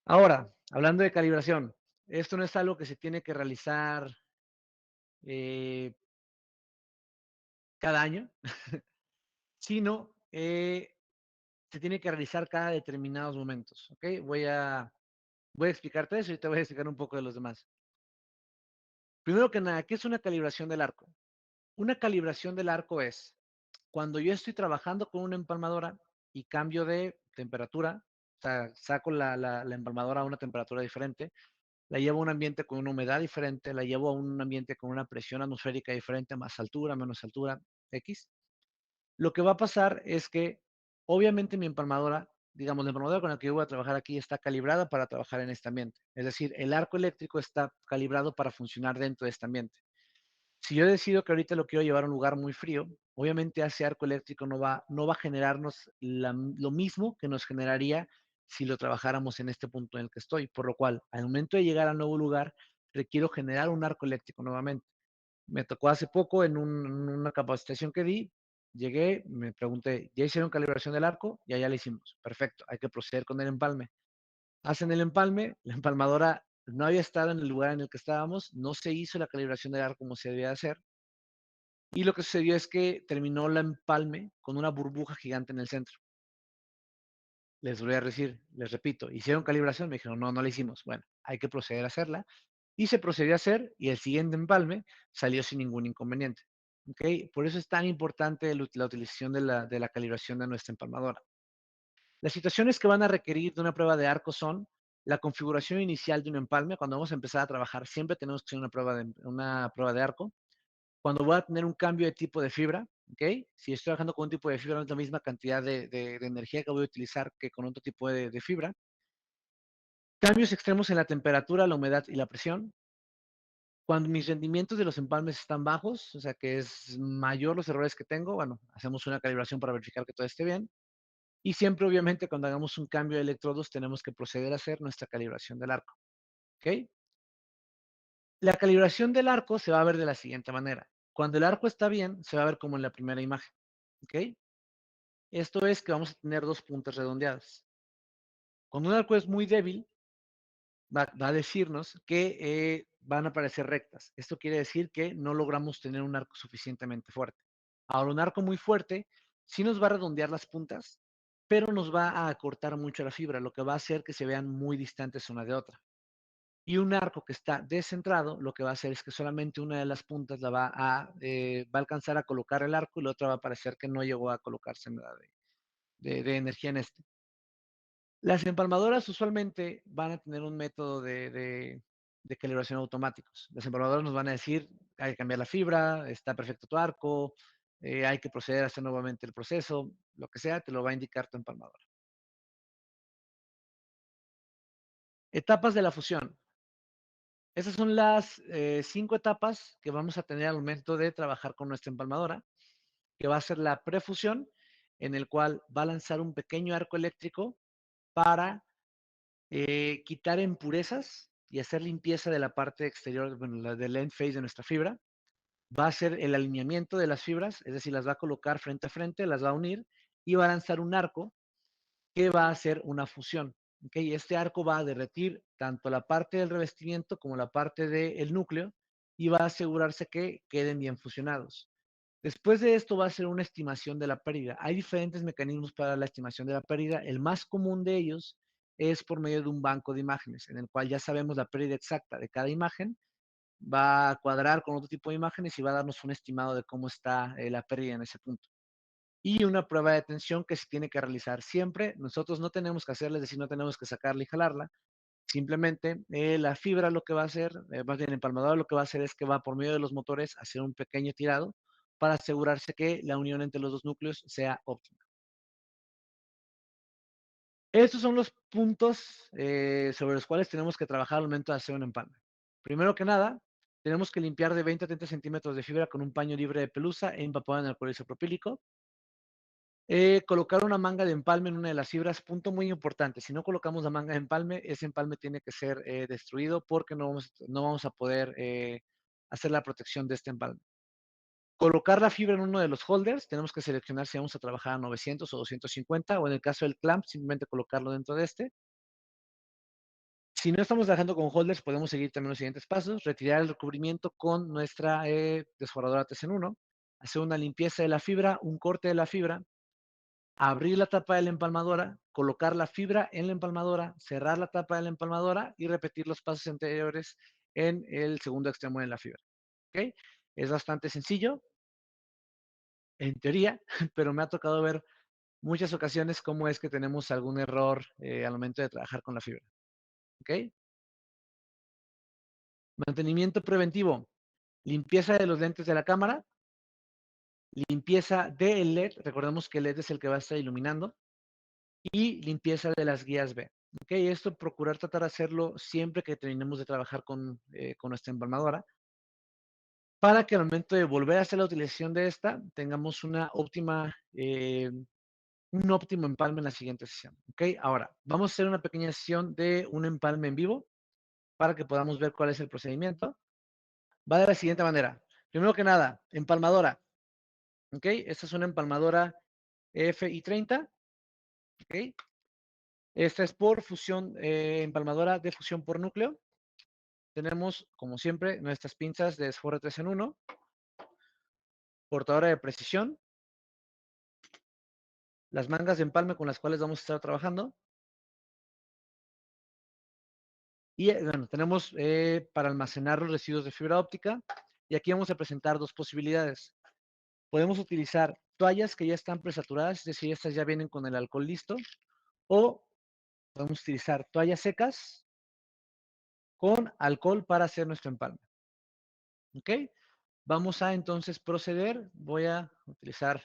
Ahora, hablando de calibración, esto no es algo que se tiene que realizar eh, cada año, sino se tiene que realizar cada determinados momentos. ¿Ok? Voy a explicarte eso y te voy a explicar un poco de los demás. Primero que nada, ¿qué es una calibración del arco? Una calibración del arco es cuando yo estoy trabajando con una empalmadora y cambio de temperatura, o sea, saco la empalmadora a una temperatura diferente, la llevo a un ambiente con una humedad diferente, la llevo a un ambiente con una presión atmosférica diferente, más altura, menos altura, X. Lo que va a pasar es que, obviamente, mi empalmadora digamos, la empalmadora con la que yo voy a trabajar aquí está calibrada para trabajar en este ambiente. Es decir, el arco eléctrico está calibrado para funcionar dentro de este ambiente. Si yo decido que ahorita lo quiero llevar a un lugar muy frío, obviamente ese arco eléctrico no va a generarnos lo mismo que nos generaría si lo trabajáramos en este punto en el que estoy. Por lo cual, al momento de llegar al nuevo lugar, requiero generar un arco eléctrico nuevamente. Me tocó hace poco en una capacitación que di, llegué, me pregunté, ¿ya hicieron calibración del arco? Ya la hicimos. Perfecto, hay que proceder con el empalme. Hacen el empalme, la empalmadora no había estado en el lugar en el que estábamos, no se hizo la calibración del arco como se debía hacer, y lo que sucedió es que terminó la empalme con una burbuja gigante en el centro. Les voy a decir, les repito, ¿hicieron calibración? Me dijeron, no, no la hicimos. Bueno, hay que proceder a hacerla. Y se procedió a hacer y el siguiente empalme salió sin ningún inconveniente. ¿Ok? Por eso es tan importante la utilización de la calibración de nuestra empalmadora. Las situaciones que van a requerir de una prueba de arco son la configuración inicial de un empalme. Cuando vamos a empezar a trabajar, siempre tenemos que hacer una prueba de arco. Cuando voy a tener un cambio de tipo de fibra, ¿ok? Si estoy trabajando con un tipo de fibra, no es la misma cantidad de energía que voy a utilizar que con otro tipo de fibra. Cambios extremos en la temperatura, la humedad y la presión. Cuando mis rendimientos de los empalmes están bajos, o sea que es mayor los errores que tengo, bueno, hacemos una calibración para verificar que todo esté bien. Y siempre, obviamente, cuando hagamos un cambio de electrodos, tenemos que proceder a hacer nuestra calibración del arco. ¿Ok? La calibración del arco se va a ver de la siguiente manera. Cuando el arco está bien, se va a ver como en la primera imagen. ¿Ok? Esto es que vamos a tener dos puntas redondeadas. Cuando un arco es muy débil, va a decirnos que van a aparecer rectas. Esto quiere decir que no logramos tener un arco suficientemente fuerte. Ahora, un arco muy fuerte sí nos va a redondear las puntas, pero nos va a acortar mucho la fibra, lo que va a hacer que se vean muy distantes una de otra. Y un arco que está descentrado, lo que va a hacer es que solamente una de las puntas va a alcanzar a colocar el arco y la otra va a parecer que no llegó a colocarse nada de energía en este. Las empalmadoras usualmente van a tener un método de calibración automáticos. Las empalmadoras nos van a decir, hay que cambiar la fibra, está perfecto tu arco, hay que proceder a hacer nuevamente el proceso, lo que sea, te lo va a indicar tu empalmadora. Etapas de la fusión. Esas son las 5 etapas que vamos a tener al momento de trabajar con nuestra empalmadora, que va a ser la prefusión, en el cual va a lanzar un pequeño arco eléctrico para quitar impurezas y hacer limpieza de la parte exterior, bueno, del end face de nuestra fibra. Va a hacer el alineamiento de las fibras, es decir, las va a colocar frente a frente, las va a unir y va a lanzar un arco que va a hacer una fusión. ¿Okay? Este arco va a derretir tanto la parte del revestimiento como la parte del núcleo y va a asegurarse que queden bien fusionados. Después de esto va a ser una estimación de la pérdida. Hay diferentes mecanismos para la estimación de la pérdida. El más común de ellos es por medio de un banco de imágenes, en el cual ya sabemos la pérdida exacta de cada imagen, va a cuadrar con otro tipo de imágenes y va a darnos un estimado de cómo está la pérdida en ese punto. Y una prueba de tensión que se tiene que realizar siempre. Nosotros no tenemos que hacerla, es decir, no tenemos que sacarla y jalarla. Simplemente la fibra lo que va a hacer, más bien el empalmador lo que va a hacer es que va por medio de los motores a hacer un pequeño tirado para asegurarse que la unión entre los dos núcleos sea óptima. Estos son los puntos sobre los cuales tenemos que trabajar al momento de hacer un empalme. Primero que nada, tenemos que limpiar de 20 a 30 centímetros de fibra con un paño libre de pelusa e empapado en alcohol isopropílico. Colocar una manga de empalme en una de las fibras, punto muy importante. Si no colocamos la manga de empalme, ese empalme tiene que ser destruido porque no vamos a poder hacer la protección de este empalme. Colocar la fibra en uno de los holders, tenemos que seleccionar si vamos a trabajar a 900 o 250, o en el caso del clamp, simplemente colocarlo dentro de este. Si no estamos trabajando con holders, podemos seguir también los siguientes pasos. Retirar el recubrimiento con nuestra desforadora TC1, hacer una limpieza de la fibra, un corte de la fibra, abrir la tapa de la empalmadora, colocar la fibra en la empalmadora, cerrar la tapa de la empalmadora y repetir los pasos anteriores en el segundo extremo de la fibra. ¿Ok? Es bastante sencillo, en teoría, pero me ha tocado ver muchas ocasiones cómo es que tenemos algún error al momento de trabajar con la fibra. ¿Ok? Mantenimiento preventivo. Limpieza de los lentes de la cámara, limpieza del LED. Recordemos que el LED es el que va a estar iluminando. y limpieza de las guías B. ¿Ok? Esto procurar tratar de hacerlo siempre que terminemos de trabajar con nuestra empalmadora, para que al momento de volver a hacer la utilización de esta, tengamos un óptimo empalme en la siguiente sesión. ¿Ok? Ahora, vamos a hacer una pequeña sesión de un empalme en vivo para que podamos ver cuál es el procedimiento. Va de la siguiente manera. Primero que nada, empalmadora. ¿Ok? Esta es una empalmadora FI30. ¿Ok? Esta es por fusión, empalmadora de fusión por núcleo. Tenemos, como siempre, nuestras pinzas de esforre 3 en 1, cortadora de precisión, las mangas de empalme con las cuales vamos a estar trabajando. Y bueno, tenemos para almacenar los residuos de fibra óptica. Y aquí vamos a presentar dos posibilidades. Podemos utilizar toallas que ya están presaturadas, es decir, estas ya vienen con el alcohol listo. O podemos utilizar toallas secas con alcohol para hacer nuestro empalme. ¿Ok? Vamos a entonces proceder. Voy a utilizar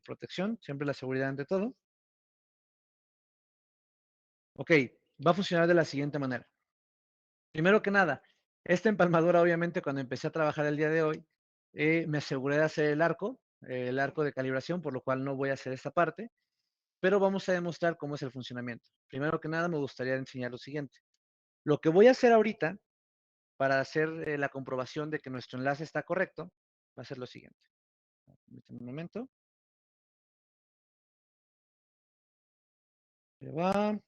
protección, siempre la seguridad ante todo. Ok, va a funcionar de la siguiente manera. Primero que nada, esta empalmadura, obviamente, cuando empecé a trabajar el día de hoy, me aseguré de hacer el arco de calibración, por lo cual no voy a hacer esta parte, pero vamos a demostrar cómo es el funcionamiento. Primero que nada, me gustaría enseñar lo siguiente. Lo que voy a hacer ahorita, para hacer la comprobación de que nuestro enlace está correcto, va a ser lo siguiente. Permítanme un momento. Ahí va.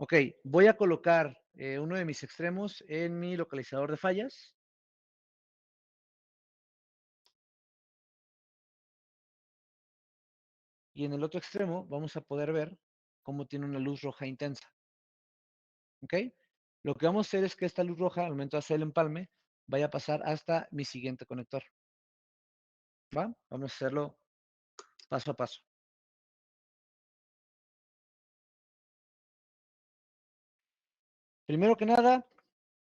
Ok, voy a colocar uno de mis extremos en mi localizador de fallas. Y en el otro extremo vamos a poder ver cómo tiene una luz roja intensa. ¿Ok? Lo que vamos a hacer es que esta luz roja, al momento de hacer el empalme, vaya a pasar hasta mi siguiente conector. ¿Va? Vamos a hacerlo paso a paso. Primero que nada,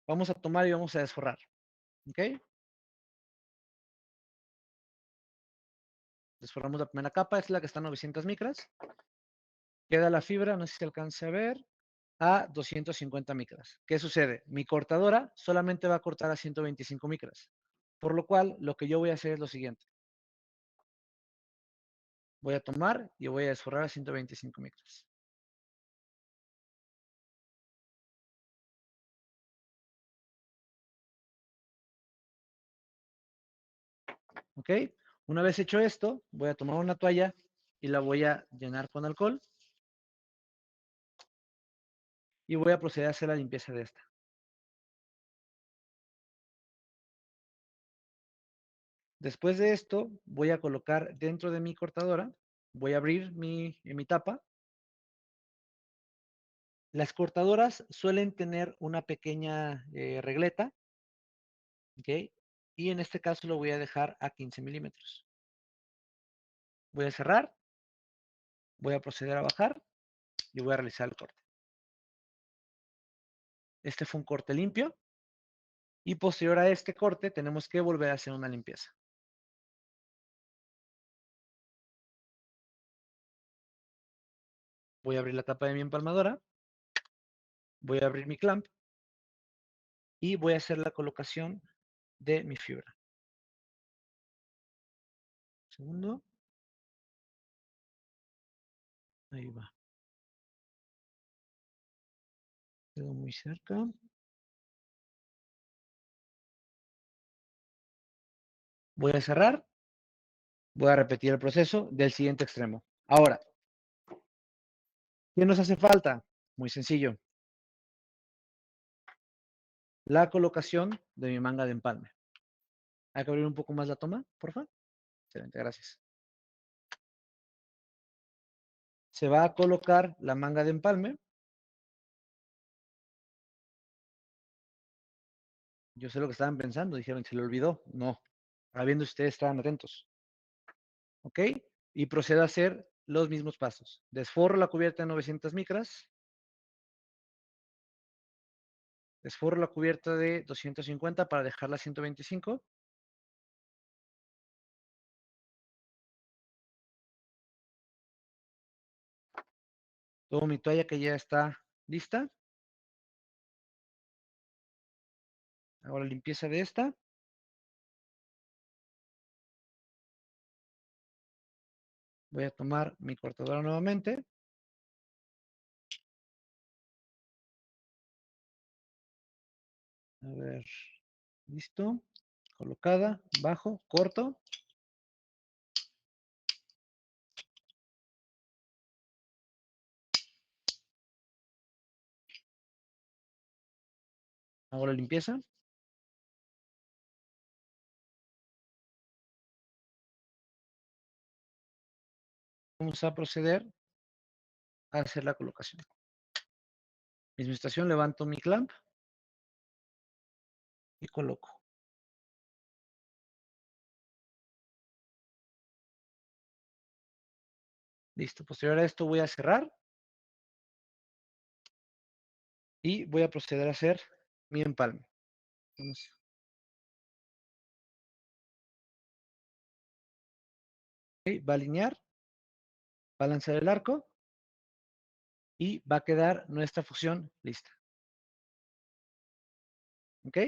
vamos a tomar y vamos a desforrar. ¿Ok? Desforramos la primera capa, es la que está a 900 micras. Queda la fibra, no sé si se alcance a ver, a 250 micras. ¿Qué sucede? Mi cortadora solamente va a cortar a 125 micras. Por lo cual, lo que yo voy a hacer es lo siguiente. Voy a tomar y voy a desforrar a 125 micras. ¿Ok? Una vez hecho esto, voy a tomar una toalla y la voy a llenar con alcohol. Y voy a proceder a hacer la limpieza de esta. Después de esto, voy a colocar dentro de mi cortadora, voy a abrir mi tapa. Las cortadoras suelen tener una pequeña regleta, ¿ok? Y en este caso lo voy a dejar a 15 milímetros. Voy a cerrar, voy a proceder a bajar y voy a realizar el corte. Este fue un corte limpio y posterior a este corte tenemos que volver a hacer una limpieza. Voy a abrir la tapa de mi empalmadora, voy a abrir mi clamp y voy a hacer la colocación de mi fibra. Un segundo. Ahí va. Quedó muy cerca. Voy a cerrar. Voy a repetir el proceso del siguiente extremo. Ahora, ¿qué nos hace falta? Muy sencillo. La colocación de mi manga de empalme. Hay que abrir un poco más la toma, por favor. Excelente, gracias. Se va a colocar la manga de empalme. Yo sé lo que estaban pensando. Dijeron, se le olvidó. No. Habiendo ustedes estaban atentos. ¿Ok? Y procedo a hacer los mismos pasos. Desforro la cubierta de 900 micras. Desforro la cubierta de 250 para dejarla a 125. Tomo mi toalla que ya está lista. Hago la limpieza de esta. Voy a tomar mi cortadora nuevamente. A ver, listo. Colocada, bajo, corto. Hago la limpieza. Vamos a proceder a hacer la colocación. Misma estación, levanto mi clamp y coloco. Listo. Posterior a esto voy a cerrar y voy a proceder a hacer mi empalme. Vamos. Okay, va a alinear, va a lanzar el arco y va a quedar nuestra fusión lista. ¿Ok?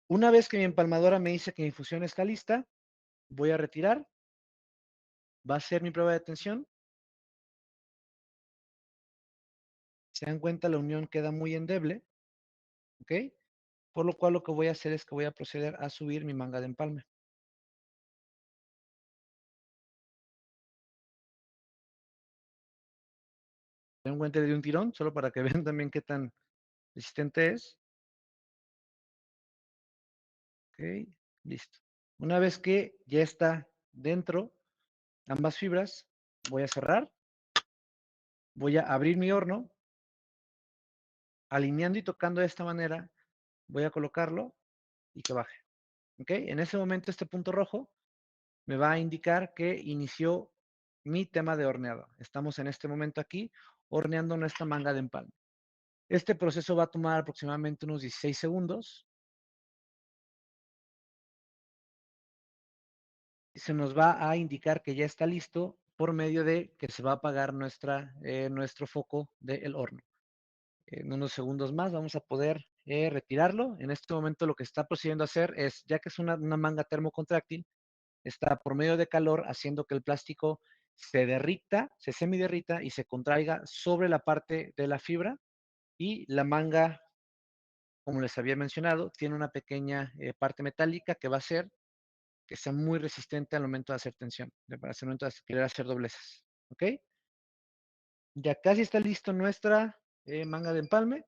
Una vez que mi empalmadora me dice que mi fusión está lista, voy a retirar. Va a ser mi prueba de tensión. Si se dan cuenta, la unión queda muy endeble. ¿Ok? Por lo cual lo que voy a hacer es que voy a proceder a subir mi manga de empalme. Se dan cuenta de un tirón, solo para que vean también qué tan resistente es. Ok, listo. Una vez que ya está dentro ambas fibras, voy a cerrar. Voy a abrir mi horno. Alineando y tocando de esta manera, voy a colocarlo y que baje. ¿Ok? En ese momento este punto rojo me va a indicar que inició mi tema de horneado. Estamos en este momento aquí horneando nuestra manga de empalme. Este proceso va a tomar aproximadamente unos 16 segundos. Y se nos va a indicar que ya está listo por medio de que se va a apagar nuestro foco del horno. En unos segundos más vamos a poder retirarlo. En este momento lo que está procediendo a hacer es, ya que es una manga termocontráctil, está por medio de calor haciendo que el plástico se derrita, se semiderrita y se contraiga sobre la parte de la fibra y la manga, como les había mencionado, tiene una pequeña parte metálica que va a hacer que sea muy resistente al momento de hacer tensión, para el momento de querer hacer dobleces. ¿Ok? Ya casi está listo nuestra manga de empalme.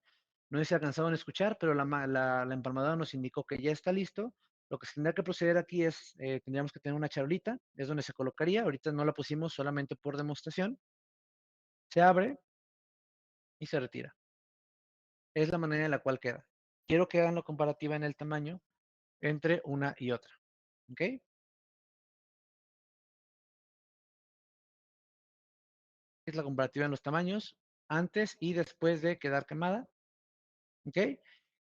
No sé si alcanzaron a escuchar, pero la empalmadora nos indicó que ya está listo. Lo que se tendría que proceder aquí es, tendríamos que tener una charolita, es donde se colocaría. Ahorita no la pusimos solamente por demostración. Se abre y se retira. Es la manera en la cual queda. Quiero que hagan la comparativa en el tamaño entre una y otra. ¿Ok? Es la comparativa en los tamaños antes y después de quedar quemada. ¿Ok?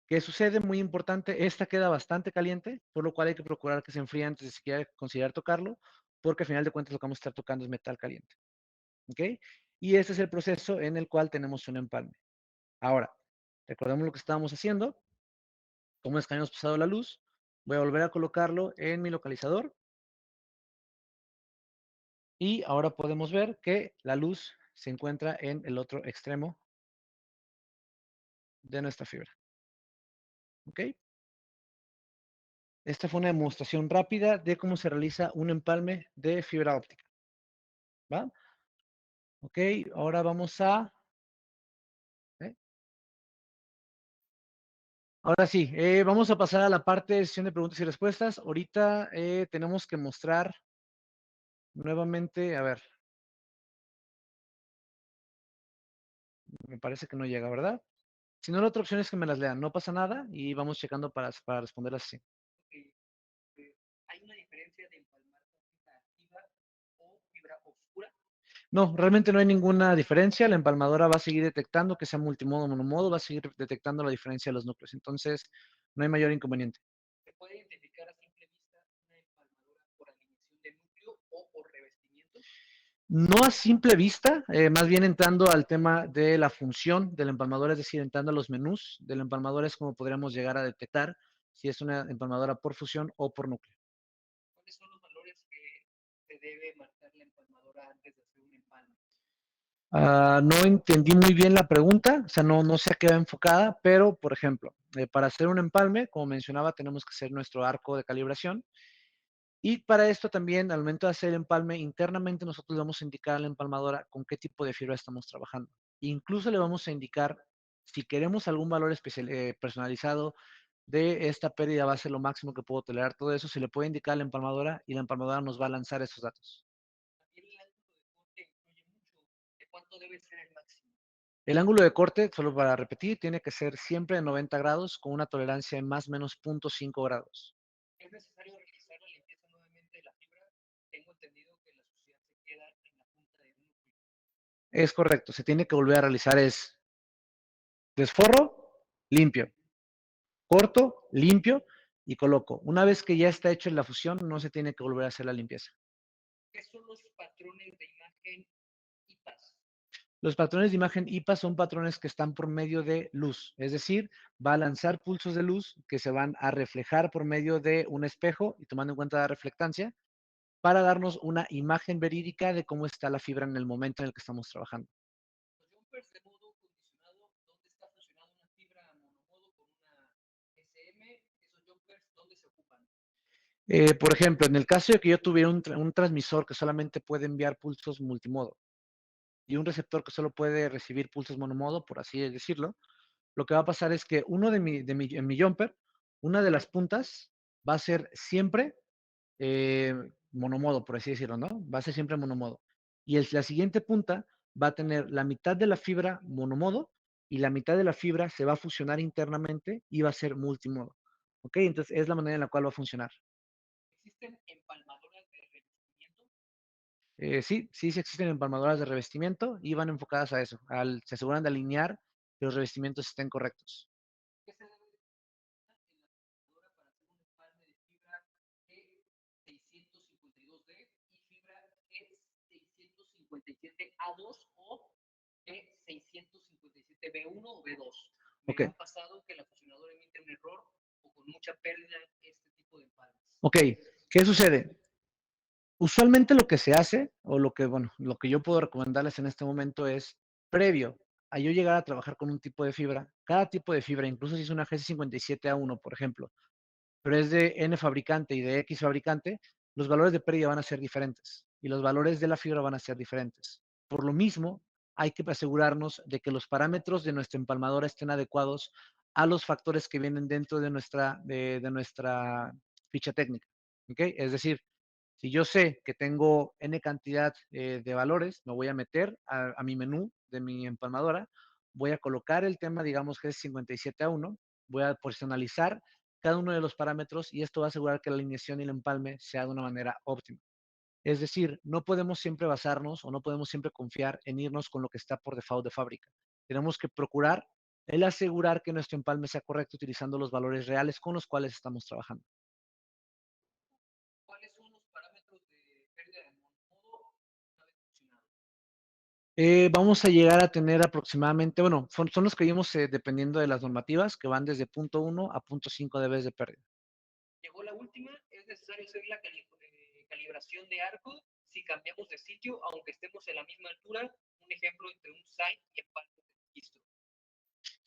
¿Qué sucede? Muy importante, esta queda bastante caliente, por lo cual hay que procurar que se enfríe antes de siquiera considerar tocarlo, porque al final de cuentas lo que vamos a estar tocando es metal caliente. ¿Ok? Y este es el proceso en el cual tenemos un empalme. Ahora, recordemos lo que estábamos haciendo. Como es que habíamos pasado la luz, voy a volver a colocarlo en mi localizador. Y ahora podemos ver que la luz se encuentra en el otro extremo de nuestra fibra. ¿Ok? Esta fue una demostración rápida de cómo se realiza un empalme de fibra óptica. ¿Va? Ok, ahora vamos a... ¿eh? Ahora sí, vamos a pasar a la parte de sesión de preguntas y respuestas. Ahorita tenemos que mostrar nuevamente, a ver, me parece que no llega, ¿verdad? Si no, la otra opción es que me las lean, no pasa nada y vamos checando para responderlas así. Ok, ¿hay una diferencia de empalmar con fibra activa o fibra oscura? No, realmente no hay ninguna diferencia. La empalmadora va a seguir detectando que sea multimodo o monomodo, va a seguir detectando la diferencia de los núcleos. Entonces, no hay mayor inconveniente. ¿Se puede identificar a simple vista una empalmadora por alineación de núcleo o por revestimiento? No a simple vista, más bien entrando al tema de la función de la empalmadora, es decir, entrando a los menús de la empalmadora es como podríamos llegar a detectar si es una empalmadora por fusión o por núcleo. ¿Cuáles son los valores que se debe marcar la empalmadora antes de hacer un empalme? No entendí muy bien la pregunta, o sea, no sé a qué va enfocada, pero, por ejemplo, para hacer un empalme, como mencionaba, tenemos que hacer nuestro arco de calibración. Y para esto también, al momento de hacer el empalme, internamente nosotros le vamos a indicar a la empalmadora con qué tipo de fibra estamos trabajando. Incluso le vamos a indicar si queremos algún valor especial, personalizado de esta pérdida va a ser lo máximo que puedo tolerar. Todo eso se le puede indicar a la empalmadora y la empalmadora nos va a lanzar esos datos. También el ángulo de corte influye mucho. ¿De cuánto debe ser el máximo? El ángulo de corte, solo para repetir, tiene que ser siempre de 90 grados con una tolerancia de más o menos 0.5 grados. ¿Es necesario realizar la limpieza nuevamente de la fibra? Tengo entendido que la suciedad se queda en la punta del núcleo. Es correcto, se tiene que volver a realizar es desforro, limpio, corto, limpio y coloco. Una vez que ya está hecho la fusión, no se tiene que volver a hacer la limpieza. ¿Qué son los patrones de imagen IPAS? Los patrones de imagen IPA son patrones que están por medio de luz, es decir, va a lanzar pulsos de luz que se van a reflejar por medio de un espejo y tomando en cuenta la reflectancia para darnos una imagen verídica de cómo está la fibra en el momento en el que estamos trabajando. Los jumpers de modo condicionado, ¿dónde está funcionando una fibra monomodo con una SM? Esos jumpers, ¿dónde se ocupan? Por ejemplo, en el caso de que yo tuviera un transmisor que solamente puede enviar pulsos multimodo y un receptor que solo puede recibir pulsos monomodo, por así decirlo, lo que va a pasar es que en mi jumper, una de las puntas va a ser siempre monomodo, por así decirlo, ¿no? Va a ser siempre monomodo. Y la siguiente punta va a tener la mitad de la fibra monomodo y la mitad de la fibra se va a fusionar internamente y va a ser multimodo. ¿Ok? Entonces es la manera en la cual va a funcionar. ¿Existen empalmadoras de revestimiento? Sí existen empalmadoras de revestimiento y van enfocadas a eso. Se aseguran de alinear que los revestimientos estén correctos. ¿Qué se debe de tener en la empalmadora para hacer un empalme de fibra G652D y fibra G657A2 o G657B1 o B2? Me Ok, ha pasado que la fusionadora emite un error o con mucha pérdida este tipo de empalmes. ok. ¿Qué sucede? Usualmente lo que se hace, o lo que, bueno, lo que yo puedo recomendarles en este momento es, previo a yo llegar a trabajar con un tipo de fibra, cada tipo de fibra, incluso si es una GC57A1, por ejemplo, pero es de N fabricante y de X fabricante, los valores de pérdida van a ser diferentes y los valores de la fibra van a ser diferentes. Por lo mismo, hay que asegurarnos de que los parámetros de nuestra empalmadora estén adecuados a los factores que vienen dentro de nuestra ficha técnica. ¿Okay? Es decir, si yo sé que tengo N cantidad de valores, me voy a meter a mi menú de mi empalmadora, voy a colocar el tema, digamos que es 57A1, voy a personalizar cada uno de los parámetros y esto va a asegurar que la alineación y el empalme sea de una manera óptima. Es decir, no podemos siempre basarnos o no podemos siempre confiar en irnos con lo que está por default de fábrica. Tenemos que procurar el asegurar que nuestro empalme sea correcto utilizando los valores reales con los cuales estamos trabajando. ¿Cuáles son los parámetros de pérdida de monomodo una vez fusionado? Vamos a llegar a tener aproximadamente, bueno, son los que vimos dependiendo de las normativas, que van desde punto 1 a punto 5 dB de pérdida. Llegó la última, es necesario hacer la calibración de arco si cambiamos de sitio, aunque estemos en la misma altura. Un ejemplo entre un site y empalme de registro.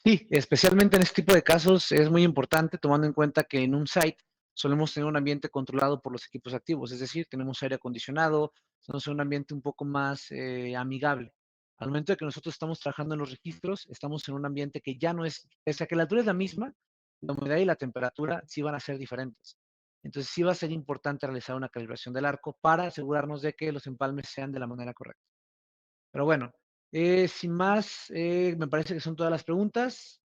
Sí, especialmente en este tipo de casos es muy importante tomando en cuenta que en un site solemos tener un ambiente controlado por los equipos activos, es decir, tenemos aire acondicionado, somos un ambiente un poco más amigable. Al momento de que nosotros estamos trabajando en los registros, estamos en un ambiente que ya no es, pese a que la altura es la misma, la humedad y la temperatura sí van a ser diferentes. Entonces sí va a ser importante realizar una calibración del arco para asegurarnos de que los empalmes sean de la manera correcta. Pero bueno, sin más, me parece que son todas las preguntas.